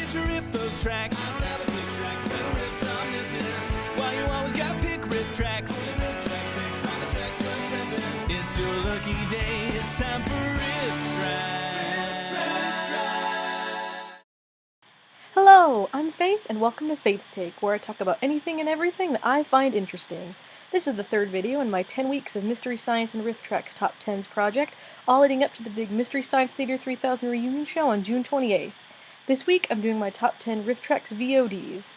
get to riff those tracks. I'll never pick tracks, better riffs on this end. Why you always gotta pick Rifftrax? It's your lucky day, it's time for Rifftrax. Hello, I'm Faith, and welcome to Faith's Take, where I talk about anything and everything that I find interesting. This is the third video in my 10 weeks of Mystery Science and Rifftrax Top 10s project, all leading up to the big Mystery Science Theater 3000 reunion show on June 28th. This week, I'm doing my top 10 Rifftrax VODs.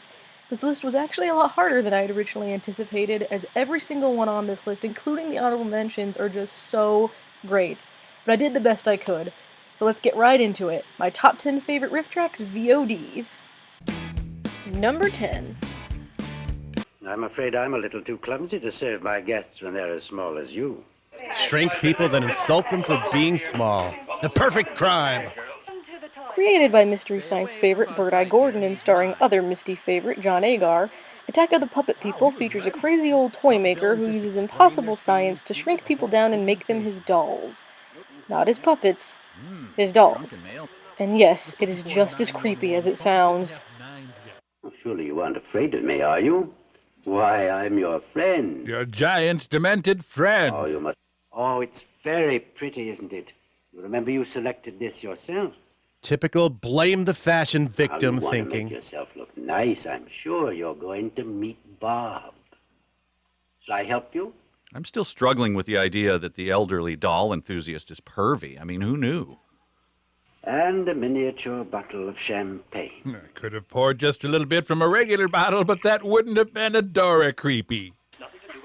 This list was actually a lot harder than I had originally anticipated, as every single one on this list, including the honorable mentions, are just so great. But I did the best I could. So let's get right into it. My top 10 favorite Rifftrax VODs. Number 10. I'm afraid I'm a little too clumsy to serve my guests when they're as small as you. Shrink people, then insult them for being small. The perfect crime. Created by Mystery Science favorite Bird-Eye Gordon and starring other Misty favorite John Agar, Attack of the Puppet People features a crazy old toy maker who uses impossible science to shrink people down and make them his dolls. Not his puppets, his dolls. And yes, it is just as creepy as it sounds. Surely you aren't afraid of me, are you? Why, I'm your friend. Your giant, demented friend. Oh, you must. Oh, it's very pretty, isn't it? You remember you selected this yourself. Typical blame the fashion victim now you thinking. Want to make yourself look nice. I'm sure you're going to meet Bob. Shall I help you? I'm still struggling with the idea that the elderly doll enthusiast is pervy. I mean, who knew? And a miniature bottle of champagne. I could have poured just a little bit from a regular bottle, but that wouldn't have been Adora creepy.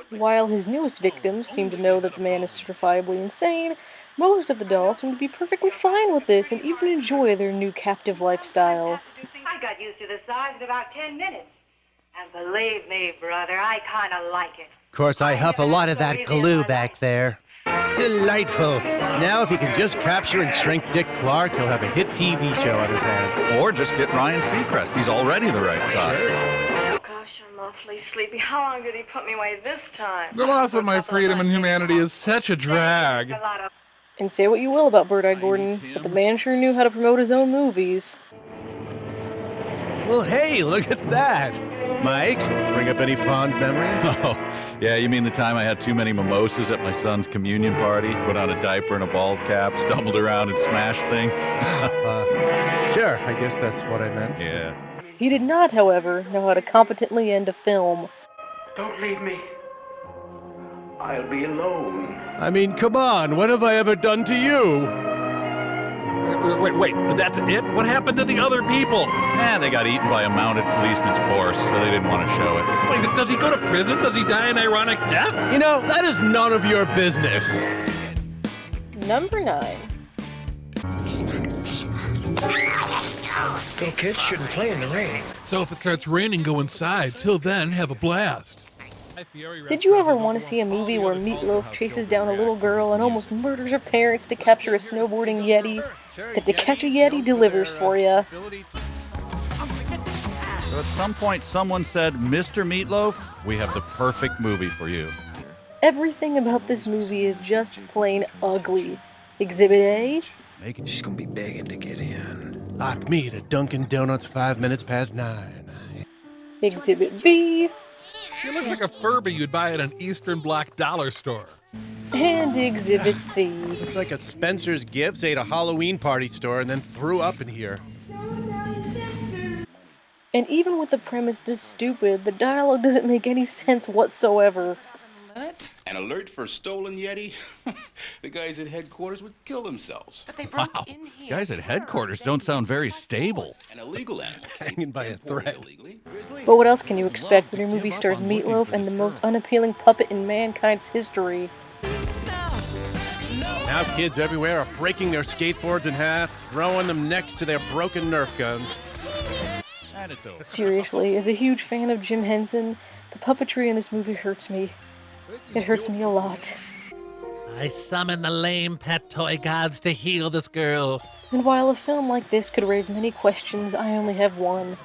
While his newest victims seem to know that the man is certifiably insane, most of the dolls seem to be perfectly fine with this and even enjoy their new captive lifestyle. I got used to the size in about 10 minutes. And believe me, brother, I kind of like it. Of course, I huff a lot of that glue back there. Delightful. Now, if he can just capture and shrink Dick Clark, he'll have a hit TV show on his hands. Or just get Ryan Seacrest. He's already the right size. Oh gosh, I'm awfully sleepy. How long did he put me away this time? The loss of my freedom and humanity is such a drag. And say what you will about Bird-Eye Gordon, but the man sure knew how to promote his own movies. Well, hey, look at that. Mike, bring up any fond memories? Oh, yeah, you mean the time I had too many mimosas at my son's communion party, put on a diaper and a bald cap, stumbled around and smashed things? Sure, I guess that's what I meant. Yeah. He did not, however, know how to competently end a film. Don't leave me. I'll be alone. I mean, come on, what have I ever done to you? Wait, that's it? What happened to the other people? They got eaten by a mounted policeman's horse, so they didn't want to show it. Wait, does he go to prison? Does he die an ironic death? You know, that is none of your business. Number 9. Little kids shouldn't play in the rain. So if it starts raining, go inside. Till then, have a blast. Did you ever want to see a movie where Meatloaf chases down a little girl and almost murders her parents to capture a snowboarding Yeti? That To Catch a Yeti delivers for ya. So at some point, someone said, Mr. Meatloaf, we have the perfect movie for you. Everything about this movie is just plain ugly. Exhibit A? She's gonna be begging to get in. Lock me to Dunkin' Donuts 5 minutes past 9. Exhibit B? He looks like a Furby you'd buy at an Eastern Bloc dollar store. And Exhibit C. Looks like a Spencer's Gifts ate a Halloween party store and then threw up in here. And even with a premise this stupid, the dialogue doesn't make any sense whatsoever. An alert for stolen Yeti? The guys at headquarters would kill themselves. But they broke in here. Guys at headquarters don't sound very stable. An illegal act. Hanging by a thread. But what else can you expect when your movie stars Meatloaf and the most unappealing puppet in mankind's history? Now kids everywhere are breaking their skateboards in half, throwing them next to their broken Nerf guns. And it's over. Seriously, as a huge fan of Jim Henson, the puppetry in this movie hurts me. It hurts me a lot. I summon the lame pet toy gods to heal this girl. And while a film like this could raise many questions, I only have one.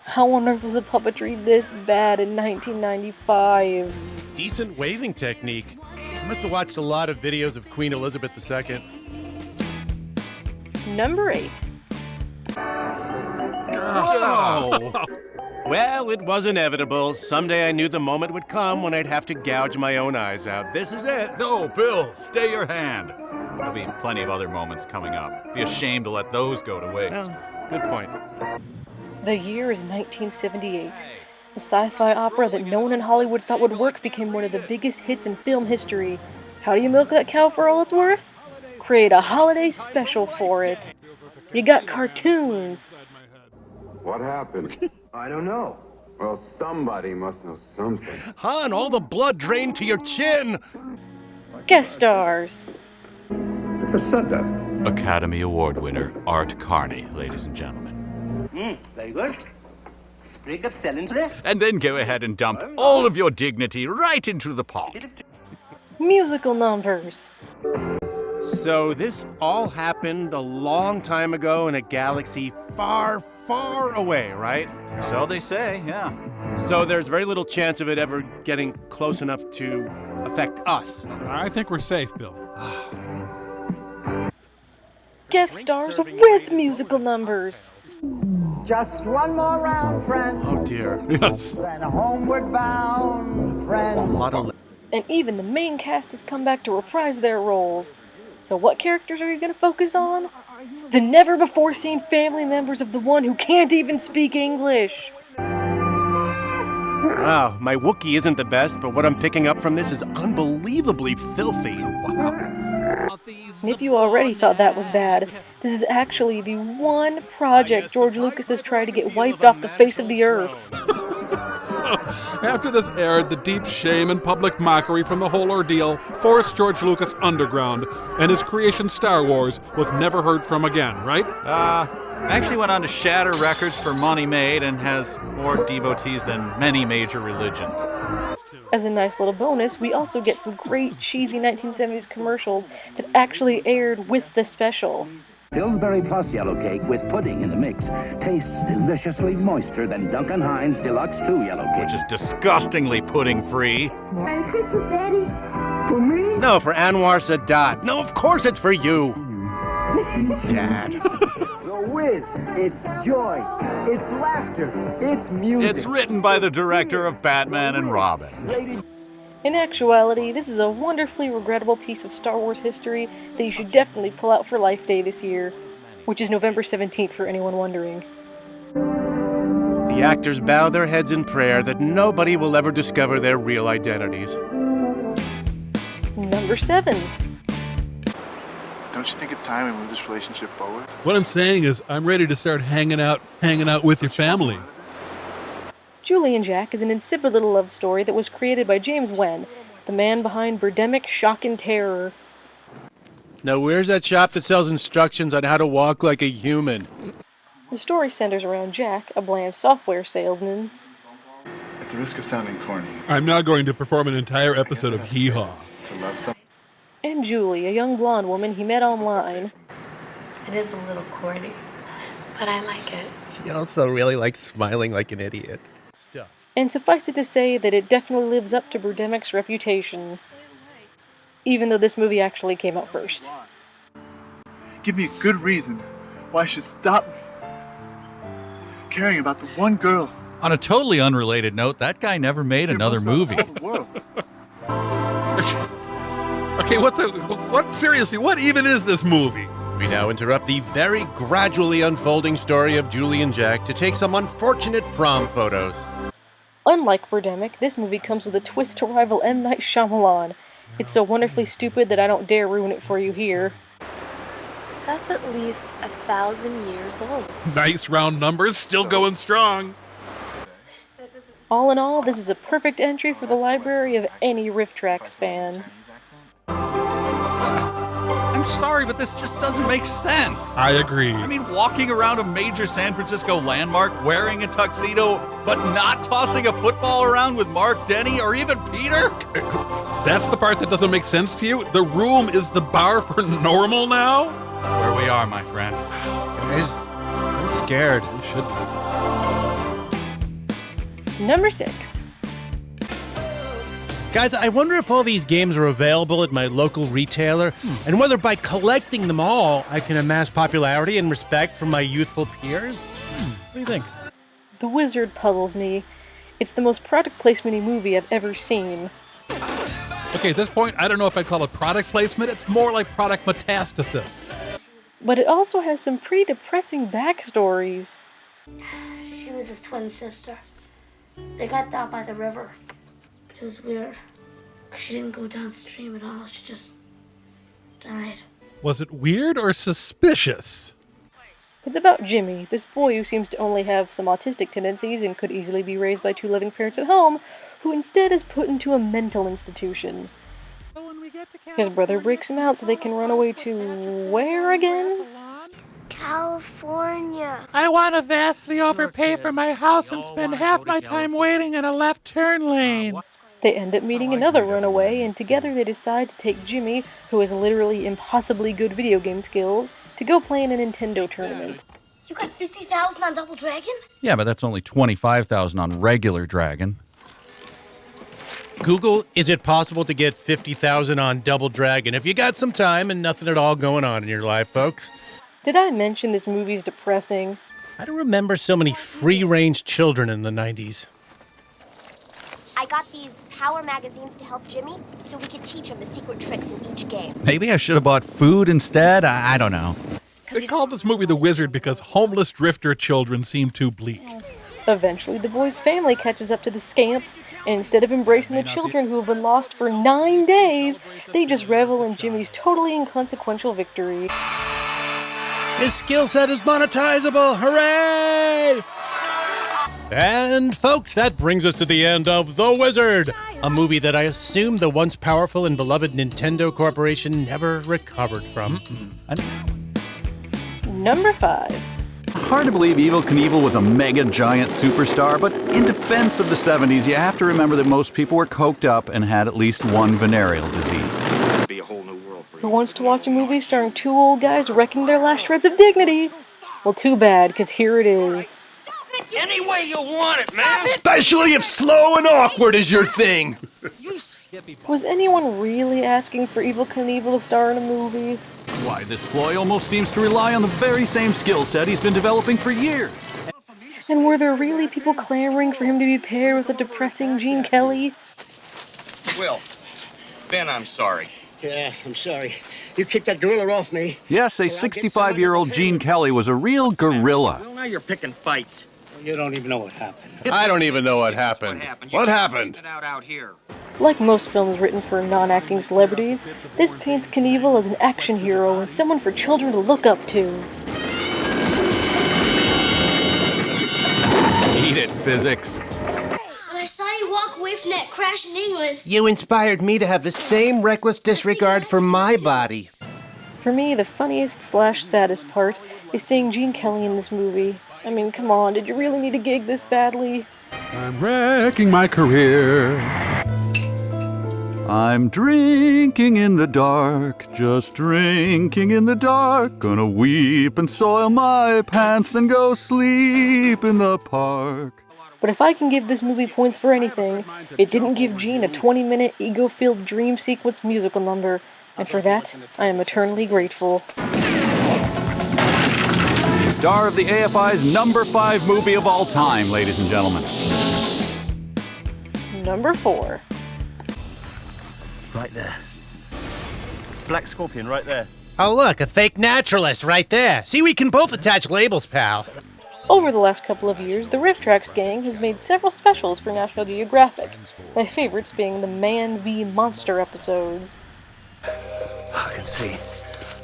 How on earth was the puppetry this bad in 1995? Decent waving technique. I must have watched a lot of videos of Queen Elizabeth II. Number 8. Oh. Well, it was inevitable. Someday I knew the moment would come when I'd have to gouge my own eyes out. This is it. No, Bill, stay your hand. There'll be plenty of other moments coming up. Be ashamed to let those go to waste. Well, good point. The year is 1978. The sci-fi opera that no one in Hollywood thought would work became one of the biggest hits in film history. How do you milk that cow for all it's worth? Create a holiday special for it. You got cartoons. What happened? I don't know. Well, somebody must know something. Han, all the blood drained to your chin. Guest stars. Just said that. Academy Award winner Art Carney, ladies and gentlemen. Very good. Sprig of celery. And then go ahead and dump all of your dignity right into the pot. Musical numbers. So this all happened a long time ago in a galaxy far, far away, right? So they say, yeah. So there's very little chance of it ever getting close enough to affect us. I think we're safe, Bill. Guest stars with musical numbers. Just one more round, friend. Oh dear. Yes. Then homeward bound, friend. A lot of... And even the main cast has come back to reprise their roles. So what characters are you going to focus on? The never-before-seen family members of the one who can't even speak English. Wow, my Wookiee isn't the best, but what I'm picking up from this is unbelievably filthy. Wow. And if you already thought that was bad, this is actually the one project George Lucas has tried to get wiped off the face of the earth. So, after this aired, the deep shame and public mockery from the whole ordeal forced George Lucas underground, and his creation Star Wars was never heard from again, right? Actually went on to shatter records for money made and has more devotees than many major religions. As a nice little bonus, we also get some great cheesy 1970s commercials that actually aired with the special. Pillsbury Plus yellow cake with pudding in the mix tastes deliciously moister than Duncan Hines Deluxe 2 yellow cake. Which is disgustingly pudding-free. Merry Christmas, Daddy. For me? No, for Anwar Sadat. No, of course it's for you. Dad. The whiz. It's joy. It's laughter. It's music. It's written by the director of Batman and Robin. In actuality, this is a wonderfully regrettable piece of Star Wars history that you should definitely pull out for Life Day this year, which is November 17th for anyone wondering. The actors bow their heads in prayer that nobody will ever discover their real identities. Number 7. Don't you think it's time we move this relationship forward? What I'm saying is, I'm ready to start hanging out with your family. Julie and Jack is an insipid little love story that was created by James Wen, the man behind Birdemic Shock and Terror. Now where's that shop that sells instructions on how to walk like a human? The story centers around Jack, a bland software salesman. At the risk of sounding corny, I'm now going to perform an entire episode of Hee Haw. to love someone. And Julie, a young blonde woman he met online. It is a little corny, but I like it. She also really likes smiling like an idiot. And suffice it to say that it definitely lives up to Birdemic's reputation. Even though this movie actually came out first. Give me a good reason why I should stop caring about the one girl. On a totally unrelated note, that guy never made another movie. Okay, what seriously, what even is this movie? We now interrupt the very gradually unfolding story of Julie and Jack to take some unfortunate prom photos. Unlike Birdemic, this movie comes with a twist to rival M. Night Shyamalan. It's so wonderfully stupid that I don't dare ruin it for you here. That's at least 1,000 years old. Nice round numbers, still going strong. All in all, this is a perfect entry for the library of any Rifftrax fan. I'm sorry, but this just doesn't make sense. I agree. I mean, walking around a major San Francisco landmark wearing a tuxedo, but not tossing a football around with Mark Denny or even Peter? That's the part that doesn't make sense to you? The room is the bar for normal now? That's where we are, my friend. Guys, I'm scared. You should be. Number 6. Guys, I wonder if all these games are available at my local retailer, and whether by collecting them all, I can amass popularity and respect from my youthful peers. What do you think? The Wizard puzzles me. It's the most product placement-y movie I've ever seen. Okay, at this point, I don't know if I'd call it product placement. It's more like product metastasis. But it also has some pretty depressing backstories. She was his twin sister. They got down by the river. It was weird. She didn't go downstream at all. She just died. Was it weird or suspicious? It's about Jimmy, this boy who seems to only have some autistic tendencies and could easily be raised by 2 loving parents at home, who instead is put into a mental institution. His brother breaks him out so they can run away to where again? California. I want to vastly overpay for my house and spend half my time waiting in a left turn lane. They end up meeting another runaway, and together they decide to take Jimmy, who has literally impossibly good video game skills, to go play in a Nintendo tournament. You got 50,000 on Double Dragon? Yeah, but that's only 25,000 on regular Dragon. Google, is it possible to get 50,000 on Double Dragon if you got some time and nothing at all going on in your life, folks? Did I mention this movie's depressing? I don't remember so many free-range children in the 90s. I got these power magazines to help Jimmy so we could teach him the secret tricks in each game. Maybe I should have bought food instead? I don't know. They called this movie The Wizard because homeless drifter children seem too bleak. Eventually, the boy's family catches up to the scamps, and instead of embracing the children who have been lost for 9 days, they just revel in Jimmy's totally inconsequential victory. His skill set is monetizable! Hooray! And folks, that brings us to the end of The Wizard, a movie that I assume the once powerful and beloved Nintendo Corporation never recovered from. Number 5. Hard to believe Evel Knievel was a mega giant superstar, but in defense of the 70s, you have to remember that most people were coked up and had at least one venereal disease. Be a whole new world for Who wants to watch a movie starring 2 old guys wrecking their last shreds of dignity? Well, too bad, because here it is. Any way you want it, man. Especially if slow and awkward is your thing. Was anyone really asking for Evel Knievel to star in a movie? Why, this ploy almost seems to rely on the very same skill set he's been developing for years. And were there really people clamoring for him to be paired with a depressing Gene Kelly? Will, Ben, I'm sorry. Yeah, I'm sorry. You kicked that gorilla off me. Yes, a 65-year-old Gene Kelly was a real gorilla. Well, now you're picking fights. You don't even know what happened. I don't even know what happened. What happened? Out here. Like most films written for non-acting celebrities, this paints Knievel as an action hero and someone for children to look up to. Eat it, physics. I saw you walk away from that crash in England. You inspired me to have the same reckless disregard for my body. For me, the funniest/saddest part is seeing Gene Kelly in this movie. I mean, come on, did you really need a gig this badly? I'm wrecking my career. I'm drinking in the dark, just drinking in the dark. Gonna weep and soil my pants, then go sleep in the park. But if I can give this movie points for anything, it didn't give Gene a 20-minute ego-filled dream sequence musical number, and for that, I am eternally grateful. Star of the AFI's number 5 movie of all time, ladies and gentlemen. Number 4. Right there. Black scorpion right there. Oh look, a fake naturalist right there. See, we can both attach labels, pal. Over the last couple of years, the Rifftrax gang has made several specials for National Geographic, my favorites being the Man v. Monster episodes. I can see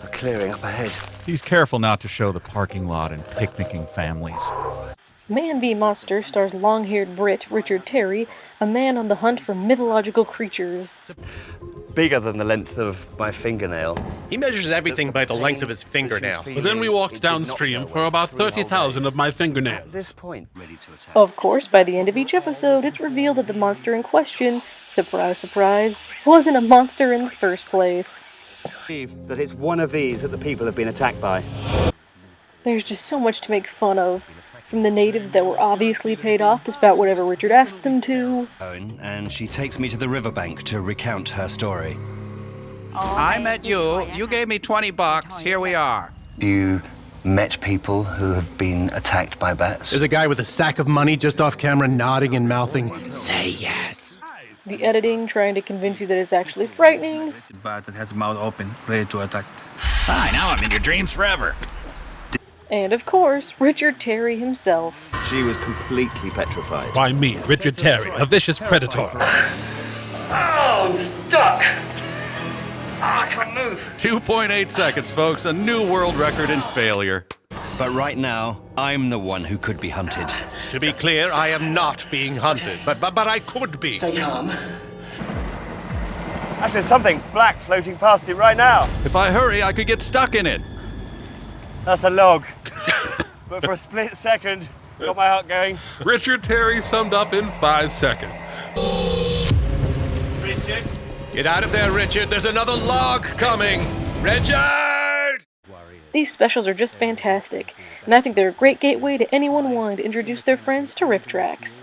a clearing up ahead. He's careful not to show the parking lot and picnicking families. Man v. Monster stars long-haired Brit Richard Terry, a man on the hunt for mythological creatures. Bigger than the length of my fingernail. He measures everything by the length of his fingernail. But then we walked downstream for about 30,000 of my fingernails. At this point, ready to attack. Of course, by the end of each episode, it's revealed that the monster in question, surprise, surprise, wasn't a monster in the first place. That it's one of these that the people have been attacked by. There's just so much to make fun of, from the natives that were obviously paid off to spout whatever Richard asked them to. And she takes me to the riverbank to recount her story. I met you. You gave me $20. Here we are. You met people who have been attacked by bats. There's a guy with a sack of money just off camera nodding and mouthing, "Say yes." The editing trying to convince you that it's actually frightening. Bat that has its mouth open, ready to attack. Hi, now I'm in your dreams forever. And of course, Richard Terry himself. She was completely petrified. By me, Richard Terry, a vicious predator. Oh, I'm stuck. I can't move. 2.8 seconds, folks. A new world record in failure. But right now, I'm the one who could be hunted. To be clear, I am not being hunted, but I could be. Stay calm. Actually, there's something black floating past it right now. If I hurry, I could get stuck in it. That's a log. But for a split second, got my heart going. Richard Terry summed up in 5 seconds. Richard? Get out of there, Richard. There's another log coming. Richard! These specials are just fantastic, and I think they're a great gateway to anyone wanting to introduce their friends to Rifftrax.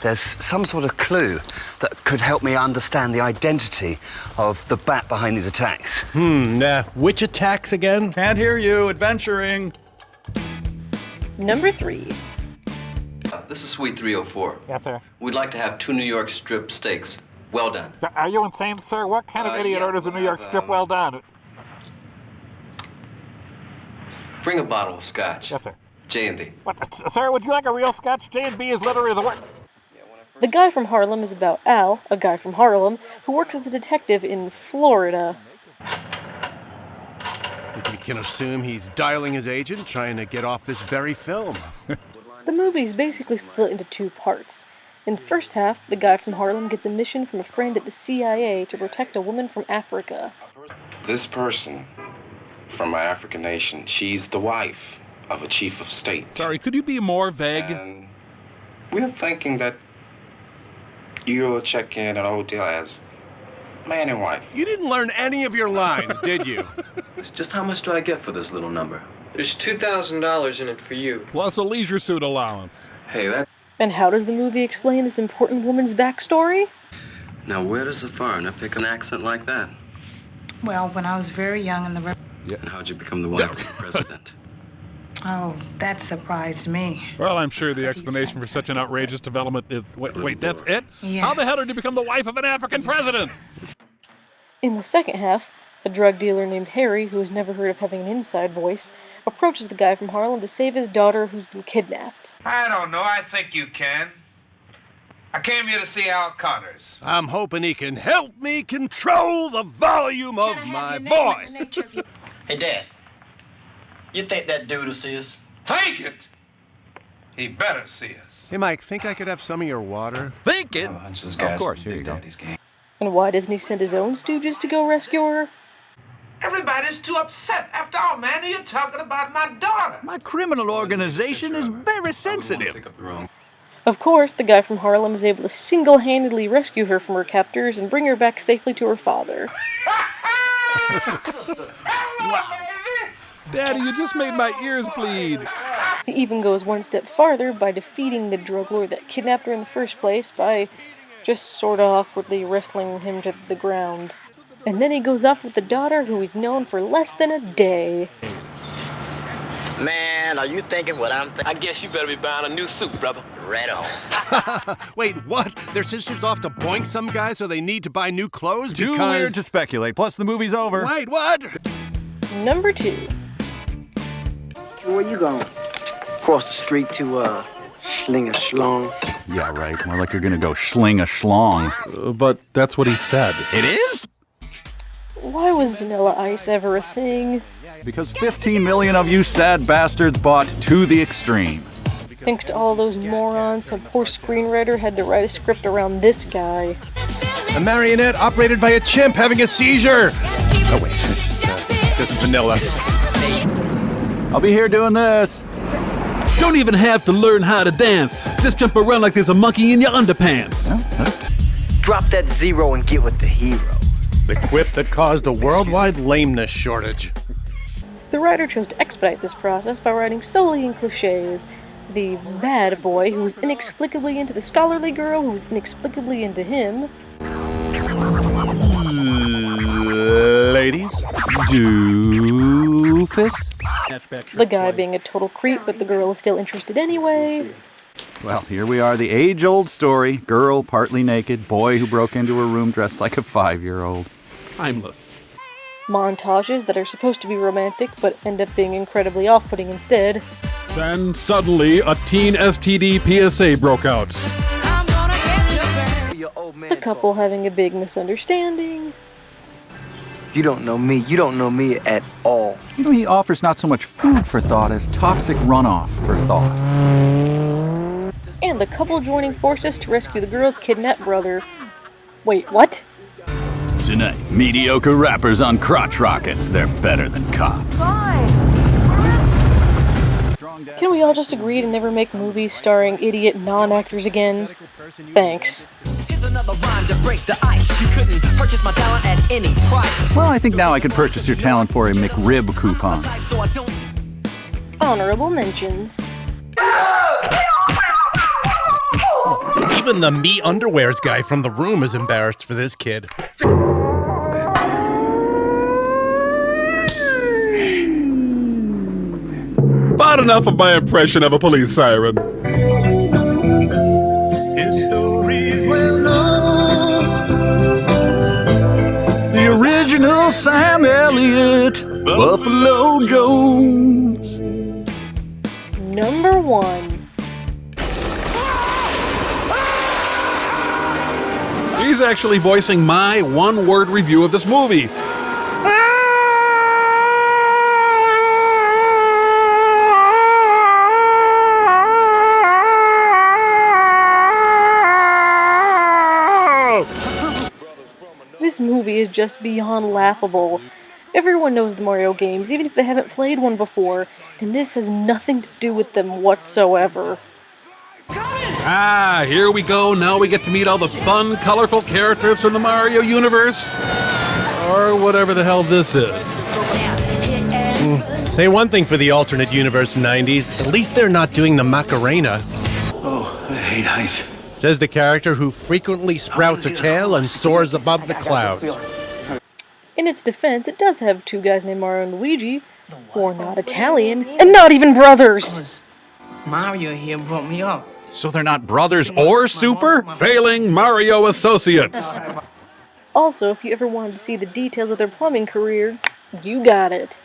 There's some sort of clue that could help me understand the identity of the bat behind these attacks. Which attacks again? Can't hear you, adventuring. Number 3. This is Suite 304. Yes, sir. We'd like to have 2 New York strip steaks. Well done. Are you insane, sir? What kind of idiot orders a New York strip well done? Bring a bottle of scotch. Yes, sir. J&B. What, sir, would you like a real scotch? J&B is literally the word. The Guy from Harlem is about Al, a guy from Harlem, who works as a detective in Florida. We can assume he's dialing his agent, trying to get off this very film. The movie is basically split into 2 parts. In the first half, the guy from Harlem gets a mission from a friend at the CIA to protect a woman from Africa. This person from my African nation, she's the wife of a chief of state. Sorry, could you be more vague? And we're thinking that you'll check in at a hotel as man and wife. You didn't learn any of your lines, did you? Just how much do I get for this little number? There's $2,000 in it for you. Plus a leisure suit allowance. Hey, that... And how does the movie explain this important woman's backstory? Now, where does a foreigner pick an accent like that? Well, when I was very young in the... And how'd you become the wife of the president? Oh, that surprised me. Well, I'm sure the explanation for such an outrageous development is... Wait, that's it? Yeah. How the hell did you become the wife of an African president? In the second half, a drug dealer named Harry, who has never heard of having an inside voice, approaches the guy from Harlem to save his daughter who's been kidnapped. I don't know. I think you can. I came here to see Al Connors. I'm hoping he can help me control the volume of my voice. Hey, Dad. You think that dude will see us? Think it? He better see us. Hey, Mike, think I could have some of your water? Think it? Of course, here you go. And why doesn't he send his own stooges to go rescue her? Everybody's too upset. After all, man, you're talking about my daughter. My criminal organization is very sensitive. Of course, the guy from Harlem is able to single-handedly rescue her from her captors and bring her back safely to her father. Wow. Daddy, you just made my ears bleed. He even goes one step farther by defeating the drug lord that kidnapped her in the first place by just sort of awkwardly wrestling him to the ground. And then he goes off with the daughter who he's known for less than a day. Man, are you thinking what I'm thinking? I guess you better be buying a new suit, brother. Right on. Wait, what? Their sister's off to boink some guy so they need to buy new clothes Too weird to speculate, plus the movie's over. Wait, what? Number 2. Where you going? Across the street to, Sling a Schlong. Yeah, right. More like you're gonna go schling a schlong. But that's what he said. It is? Why was Vanilla Ice ever a thing? Because 15 million of you sad bastards bought To the Extreme. Thanks to all those morons, some poor screenwriter had to write a script around this guy. A marionette operated by a chimp having a seizure! Oh wait, just vanilla. I'll be here doing this. Don't even have to learn how to dance. Just jump around like there's a monkey in your underpants. Drop that 0 and get with the hero. The quip that caused a worldwide lameness shortage. The writer chose to expedite this process by writing solely in cliches. The bad boy who was inexplicably into the scholarly girl who was inexplicably into him. Ladies? Doofus? The guy being a total creep, but the girl is still interested anyway. Well, here we are, the age-old story. Girl partly naked, boy who broke into her room dressed like a 5-year-old. Timeless. Montages that are supposed to be romantic, but end up being incredibly off-putting instead. Then suddenly, a teen STD PSA broke out. The couple having a big misunderstanding. You don't know me. You don't know me at all. You know, he offers not so much food for thought as toxic runoff for thought. And the couple joining forces to rescue the girl's kidnapped brother. Wait, what? Tonight, mediocre rappers on crotch rockets. They're better than cops. Can we all just agree to never make movies starring idiot non-actors again? Thanks. Well, I think now I could purchase your talent for a McRib coupon. Honorable mentions. Even the me underwears guy from The Room is embarrassed for this kid. But enough of my impression of a police siren. His stories well known. The original Sam Elliott, Buffalo Jones. Number 1. He's actually voicing my one-word review of this movie. This movie is just beyond laughable. Everyone knows the Mario games, even if they haven't played one before, and this has nothing to do with them whatsoever. Ah, here we go. Now we get to meet all the fun, colorful characters from the Mario universe. Or whatever the hell this is. Say one thing for the alternate universe 90s, at least they're not doing the Macarena. Oh, I hate heights. Says the character who frequently sprouts a tail and soars above the clouds. In its defense, it does have two guys named Mario and Luigi, who are not Italian, and not even brothers! Mario here brought me up. So they're not brothers or super? Failing Mario associates. Also, if you ever wanted to see the details of their plumbing career, you got it.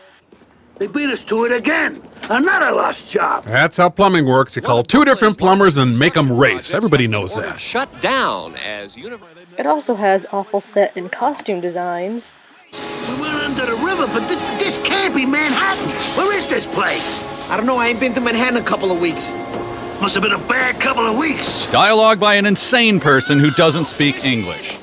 They beat us to it again. Another lost job. That's how plumbing works. You call two different plumbers and make them race. Everybody knows that. Shut down as university. It also has awful set and costume designs. We went under the river, but this can't be Manhattan. Where is this place? I don't know, I ain't been to Manhattan in a couple of weeks. Must have been a bad couple of weeks. Dialogue by an insane person who doesn't speak English.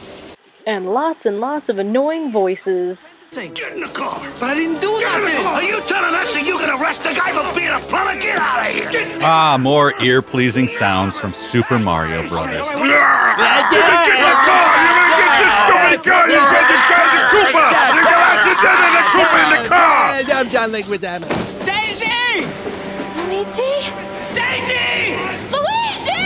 And lots of annoying voices. Get in the car. But I didn't do nothing. Are you telling us that you can arrest the guy for being a plumber? Get out of here. Ah, more ear-pleasing sounds from Super Mario Brothers. Get in the car. You're gonna get this stupid gun. You said you got the Koopa. You got the Koopa in the car. I'm John Leguizamo. Daisy! Luigi? Daisy! Luigi!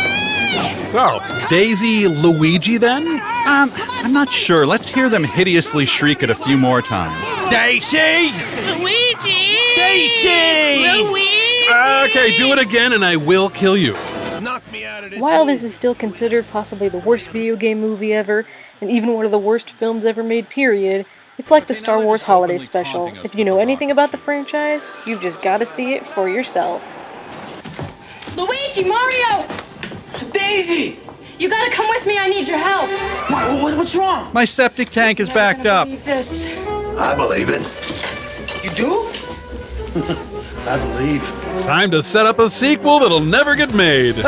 So, Daisy Luigi then? I'm not sure. Let's hear them hideously shriek it a few more times. Daisy! Luigi! Daisy! Luigi! Okay, do it again and I will kill you. While this is still considered possibly the worst video game movie ever, and even one of the worst films ever made, period, it's like the Star Wars Holiday Special. If you know anything about the franchise, you've just got to see it for yourself. Luigi, Mario! Daisy! You gotta come with me, I need your help. What's wrong? My septic tank is backed up. Believe this. I believe it. You do? I believe. Time to set up a sequel that'll never get made.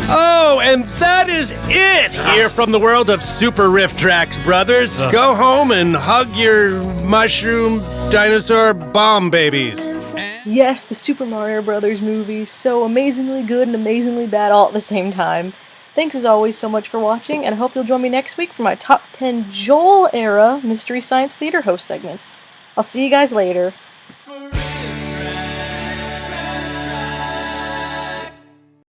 Oh, and that is it here from the world of Super Rifftrax Brothers. Go home and hug your mushroom dinosaur bomb babies. Yes, the Super Mario Brothers movie, so amazingly good and amazingly bad all at the same time. Thanks as always so much for watching, and I hope you'll join me next week for my top 10 Joel-era Mystery Science Theater host segments. I'll see you guys later.